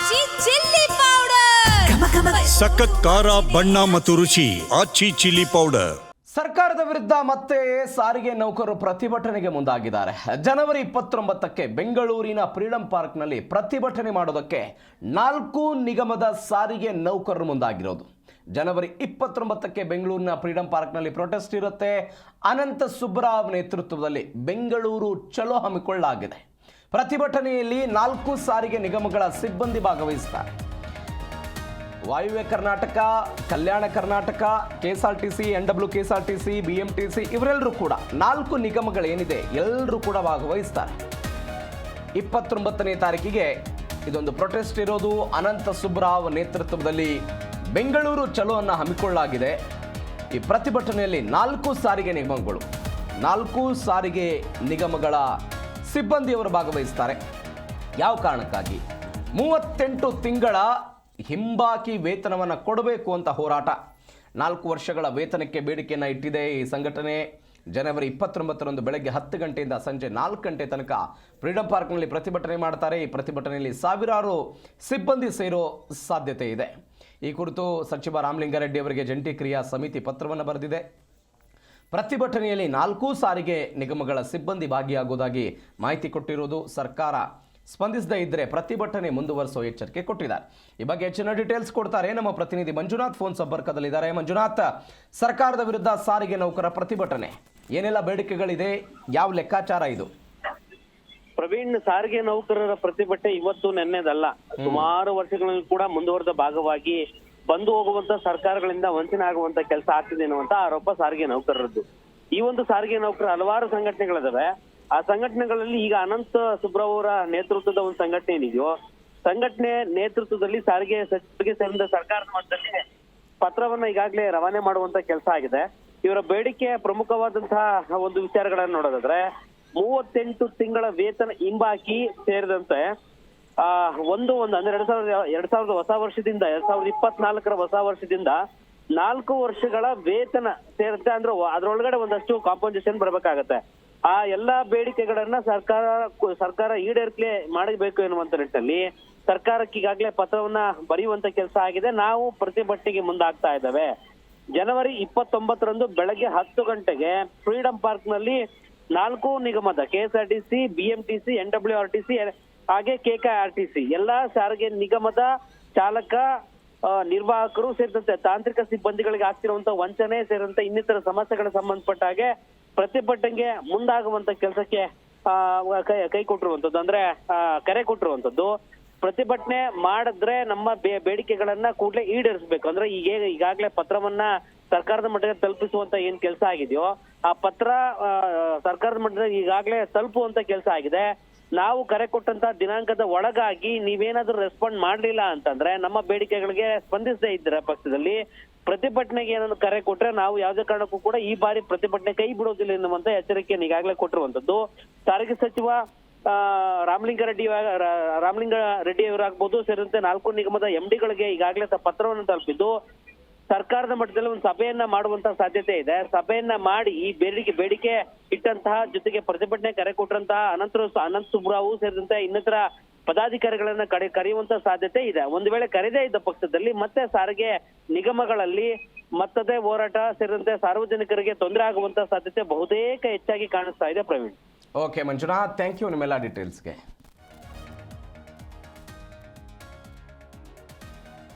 ಆಚಿ chilli powder ಸಖತ್ ಖಾರ ಬಣ್ಣ ಮತ್ತು ರುಚಿ ಆಚಿ ಚಿಲ್ಲಿ ಪೌಡರ್. ಸರ್ಕಾರದ ವಿರುದ್ಧ ಮತ್ತೆ ಸಾರಿಗೆ ನೌಕರರು ಪ್ರತಿಭಟನೆಗೆ ಮುಂದಾಗಿದ್ದಾರೆ. ಜನವರಿ 29ಕ್ಕೆ ಬೆಂಗಳೂರಿನ ಫ್ರೀಡಂ ಪಾರ್ಕ್ನಲ್ಲಿ ಪ್ರತಿಭಟನೆ ಮಾಡೋದಕ್ಕೆ 4 ನಿಗಮದ ಸಾರಿಗೆ ನೌಕರರು ಮುಂದಾಗಿರೋದು. ಜನವರಿ 29ಕ್ಕೆ ಬೆಂಗಳೂರಿನ ಫ್ರೀಡಂ ಪಾರ್ಕ್ನಲ್ಲಿ ಪ್ರೊಟೆಸ್ಟ್ ಇರುತ್ತೆ. ಅನಂತ ಸುಬ್ಬರಾವ್ ನೇತೃತ್ವದಲ್ಲಿ ಬೆಂಗಳೂರು ಚಲೋ ಹಮ್ಮಿಕೊಳ್ಳಲಾಗಿದೆ. ಪ್ರತಿಭಟನೆಯಲ್ಲಿ 4 ಸಾರಿಗೆ ನಿಗಮಗಳ ಸಿಬ್ಬಂದಿ ಭಾಗವಹಿಸುತ್ತಾರೆ. ವಾಯುವ್ಯ Karnataka, Kalyana Karnataka, KSRTC, NWKSRTC, BMTC ಇವರೆಲ್ಲರೂ ಕೂಡ 4 ನಿಗಮಗಳೇನಿದೆ ಎಲ್ಲರೂ ಕೂಡ ಭಾಗವಹಿಸ್ತಾರೆ. 29ನೇ ತಾರೀಕಿಗೆ ಇದೊಂದು ಪ್ರೊಟೆಸ್ಟ್ ಇರೋದು. ಅನಂತ ಸುಬ್ಬರಾವ್ ನೇತೃತ್ವದಲ್ಲಿ ಬೆಂಗಳೂರು ಚಲೋವನ್ನು ಹಮ್ಮಿಕೊಳ್ಳಲಾಗಿದೆ. ಈ ಪ್ರತಿಭಟನೆಯಲ್ಲಿ 4 ಸಾರಿಗೆ ನಿಗಮಗಳು, 4 ಸಾರಿಗೆ ನಿಗಮಗಳ ಸಿಬ್ಬಂದಿಯವರು ಭಾಗವಹಿಸ್ತಾರೆ. ಯಾವ ಕಾರಣಕ್ಕಾಗಿ? 38 ತಿಂಗಳ ಹಿಂಬಾಕಿ ವೇತನವನ್ನು ಕೊಡಬೇಕು ಅಂತ ಹೋರಾಟ. 4 ವರ್ಷಗಳ ವೇತನಕ್ಕೆ ಬೇಡಿಕೆಯನ್ನು ಇಟ್ಟಿದೆ ಈ ಸಂಘಟನೆ. ಜನವರಿ 29ರಂದು ಬೆಳಗ್ಗೆ 10 ಗಂಟೆಯಿಂದ ಸಂಜೆ 4 ಗಂಟೆ ತನಕ ಫ್ರೀಡಂ ಪಾರ್ಕ್ನಲ್ಲಿ ಪ್ರತಿಭಟನೆ ಮಾಡ್ತಾರೆ. ಈ ಪ್ರತಿಭಟನೆಯಲ್ಲಿ ಸಾವಿರಾರು ಸಿಬ್ಬಂದಿ ಸೇರೋ ಸಾಧ್ಯತೆ ಇದೆ. ಈ ಕುರಿತು ಸಚಿವ ರಾಮಲಿಂಗಾರೆಡ್ಡಿ ಅವರಿಗೆ ಜಂಟಿ ಕ್ರಿಯಾ ಸಮಿತಿ ಪತ್ರವನ್ನು ಬರೆದಿದೆ. ಪ್ರತಿಭಟನೆಯಲ್ಲಿ 4 ಸಾರಿಗೆ ನಿಗಮಗಳ ಸಿಬ್ಬಂದಿ ಭಾಗಿಯಾಗುವುದಾಗಿ ಮಾಹಿತಿ ಕೊಟ್ಟಿರುವುದು. ಸರ್ಕಾರ ಸ್ಪಂದಿಸದೇ ಇದ್ದರೆ ಪ್ರತಿಭಟನೆ ಮುಂದುವರಿಸುವ ಎಚ್ಚರಿಕೆ ಕೊಟ್ಟಿದ್ದಾರೆ. ಈ ಬಗ್ಗೆ ಹೆಚ್ಚಿನ ಡೀಟೇಲ್ಸ್ ಕೊಡ್ತಾರೆ ನಮ್ಮ ಪ್ರತಿನಿಧಿ ಮಂಜುನಾಥ್ ಫೋನ್ ಸಂಪರ್ಕದಲ್ಲಿದ್ದಾರೆ. ಮಂಜುನಾಥ್, ಸರ್ಕಾರದ ವಿರುದ್ಧ ಸಾರಿಗೆ ನೌಕರ ಪ್ರತಿಭಟನೆ, ಏನೆಲ್ಲ ಬೇಡಿಕೆಗಳಿದೆ, ಯಾವ ಲೆಕ್ಕಾಚಾರ ಇದು? ಪ್ರವೀಣ್, ಸಾರಿಗೆ ನೌಕರರ ಪ್ರತಿಭಟನೆ ಇವತ್ತು ನೆನ್ನೆದಲ್ಲ, ಸುಮಾರು ವರ್ಷಗಳಲ್ಲಿ ಕೂಡ ಮುಂದುವರೆದ ಭಾಗವಾಗಿ ಬಂದು ಹೋಗುವಂತ ಸರ್ಕಾರಗಳಿಂದ ವಂಚನೆ ಆಗುವಂತ ಕೆಲಸ ಆಗ್ತಿದೆ ಅನ್ನುವಂತ ಆರೋಪ ಸಾರಿಗೆ ನೌಕರರದ್ದು. ಈ ಒಂದು ಸಾರಿಗೆ ನೌಕರ ಹಲವಾರು ಸಂಘಟನೆಗಳಿದಾವೆ. ಆ ಸಂಘಟನೆಗಳಲ್ಲಿ ಈಗ ಅನಂತ ಸುಬ್ರಾವ್ ಅವರ ನೇತೃತ್ವದ ಒಂದು ಸಂಘಟನೆ ಏನಿದೆಯೋ, ಸಂಘಟನೆ ನೇತೃತ್ವದಲ್ಲಿ ಸಾರಿಗೆ ಸಚಿವರಿಗೆ ಸೇರಿದ ಸರ್ಕಾರದ ಮಟ್ಟದಲ್ಲಿ ಪತ್ರವನ್ನ ಈಗಾಗಲೇ ರವಾನೆ ಮಾಡುವಂತ ಕೆಲಸ ಆಗಿದೆ. ಇವರ ಬೇಡಿಕೆ ಪ್ರಮುಖವಾದಂತಹ ಒಂದು ವಿಚಾರಗಳನ್ನ ನೋಡೋದಾದ್ರೆ, 38 ತಿಂಗಳ ವೇತನ ಹಿಂಬಾಕಿ ಸೇರಿದಂತೆ ಅಂದ್ರೆ 2000 ಹೊಸ ವರ್ಷದಿಂದ 2024ರ ಹೊಸ ವರ್ಷದಿಂದ 4 ವರ್ಷಗಳ ವೇತನ ಸೇರುತ್ತೆ. ಅಂದ್ರೆ ಅದ್ರೊಳಗಡೆ ಒಂದಷ್ಟು ಕಾಂಪನ್ಸೇಷನ್ ಬರ್ಬೇಕಾಗತ್ತೆ. ಆ ಎಲ್ಲಾ ಬೇಡಿಕೆಗಳನ್ನ ಸರ್ಕಾರ ಈಡೇರಿಕೆ ಮಾಡಬೇಕು ಎನ್ನುವಂತ ನಿಟ್ಟಿನಲ್ಲಿ ಸರ್ಕಾರಕ್ಕೆ ಈಗಾಗಲೇ ಪತ್ರವನ್ನ ಬರೆಯುವಂತ ಕೆಲಸ ಆಗಿದೆ. ನಾವು ಪ್ರತಿಭಟನೆಗೆ ಮುಂದಾಗ್ತಾ ಇದ್ದೇವೆ. ಜನವರಿ 29ರಂದು ಬೆಳಗ್ಗೆ 10 ಗಂಟೆಗೆ ಫ್ರೀಡಂ ಪಾರ್ಕ್ ನಲ್ಲಿ 4 ನಿಗಮದ KSRTC, BMTC, NWRTC ಹಾಗೆ KKRTC ಎಲ್ಲಾ ಸಾರಿಗೆ ನಿಗಮದ ಚಾಲಕ, ನಿರ್ವಾಹಕರು ಸೇರಿದಂತೆ ತಾಂತ್ರಿಕ ಸಿಬ್ಬಂದಿಗಳಿಗೆ ಆಗ್ತಿರುವಂತ ವಂಚನೆ ಸೇರಿದಂತೆ ಇನ್ನಿತರ ಸಮಸ್ಯೆಗಳ ಸಂಬಂಧಪಟ್ಟ ಹಾಗೆ ಪ್ರತಿಭಟನೆಗೆ ಮುಂದಾಗುವಂತ ಕೆಲಸಕ್ಕೆ ಕೈ ಕೊಟ್ಟಿರುವಂತದ್ದು, ಅಂದ್ರೆ ಕರೆ ಕೊಟ್ಟಿರುವಂತದ್ದು. ಪ್ರತಿಭಟನೆ ಮಾಡಿದ್ರೆ ನಮ್ಮ ಬೇಡಿಕೆಗಳನ್ನ ಕೂಡಲೇ ಈಡೇರಿಸಬೇಕು. ಅಂದ್ರೆ ಈಗಾಗಲೇ ಪತ್ರವನ್ನ ಸರ್ಕಾರದ ಮಟ್ಟಕ್ಕೆ ತಲುಪಿಸುವಂತ ಏನ್ ಕೆಲಸ ಆಗಿದೆಯೋ ಆ ಪತ್ರ ಸರ್ಕಾರದ ಮಟ್ಟದಲ್ಲಿ ಈಗಾಗಲೇ ತಲುಪುವಂತ ಕೆಲಸ ಆಗಿದೆ. ನಾವು ಕರೆ ಕೊಟ್ಟಂತ ದಿನಾಂಕದ ಒಳಗಾಗಿ ನೀವೇನಾದ್ರೂ ರೆಸ್ಪಾಂಡ್ ಮಾಡ್ಲಿಲ್ಲ ಅಂತಂದ್ರೆ, ನಮ್ಮ ಬೇಡಿಕೆಗಳಿಗೆ ಸ್ಪಂದಿಸದೇ ಇದ್ರೆ ಪಕ್ಷದಲ್ಲಿ ಪ್ರತಿಭಟನೆಗೆ ಏನಾದ್ರು ಕರೆ ಕೊಟ್ರೆ ನಾವು ಯಾವುದೇ ಕಾರಣಕ್ಕೂ ಕೂಡ ಈ ಬಾರಿ ಪ್ರತಿಭಟನೆ ಕೈ ಬಿಡೋದಿಲ್ಲ ಎನ್ನುವಂತ ಎಚ್ಚರಿಕೆಯನ್ನು ಈಗಾಗಲೇ ಕೊಟ್ಟಿರುವಂತದ್ದು. ಸಾರಿಗೆ ಸಚಿವ ರಾಮಲಿಂಗಾರೆಡ್ಡಿ ಅವರಾಗ್ಬೋದು ಸೇರಿದಂತೆ 4 ನಿಗಮದ MDಗಳಿಗೆ ಈಗಾಗಲೇ ಪತ್ರವನ್ನು ತಲುಪಿದ್ದು ಸರ್ಕಾರದ ಮಟ್ಟದಲ್ಲಿ ಒಂದು ಸಭೆಯನ್ನ ಮಾಡುವಂತ ಸಾಧ್ಯತೆ ಇದೆ. ಸಭೆಯನ್ನ ಮಾಡಿ ಈ ಬೇಡಿಕೆ ಇಟ್ಟಂತಹ ಜೊತೆಗೆ ಪ್ರತಿಭಟನೆ ಕರೆ ಕೊಟ್ಟಂತಹ ಅನಂತ ಸುಬ್ರಾವ್ ಸೇರಿದಂತೆ ಇನ್ನಿತರ ಪದಾಧಿಕಾರಿಗಳನ್ನ ಕರೆಯುವಂತ ಸಾಧ್ಯತೆ ಇದೆ. ಒಂದು ವೇಳೆ ಕರೆದೇ ಇದ್ದ ಪಕ್ಷದಲ್ಲಿ ಮತ್ತೆ ಸಾರಿಗೆ ನಿಗಮಗಳಲ್ಲಿ ಮತ್ತದೇ ಹೋರಾಟ ಸೇರಿದಂತೆ ಸಾರ್ವಜನಿಕರಿಗೆ ತೊಂದರೆ ಆಗುವಂತ ಸಾಧ್ಯತೆ ಬಹುತೇಕ ಹೆಚ್ಚಾಗಿ ಕಾಣಿಸ್ತಾ ಇದೆ. Praveen. Okay Manjunath, thank you ನಿಮ್ಮೆಲ್ಲ ಡೀಟೇಲ್ಸ್ಗೆ.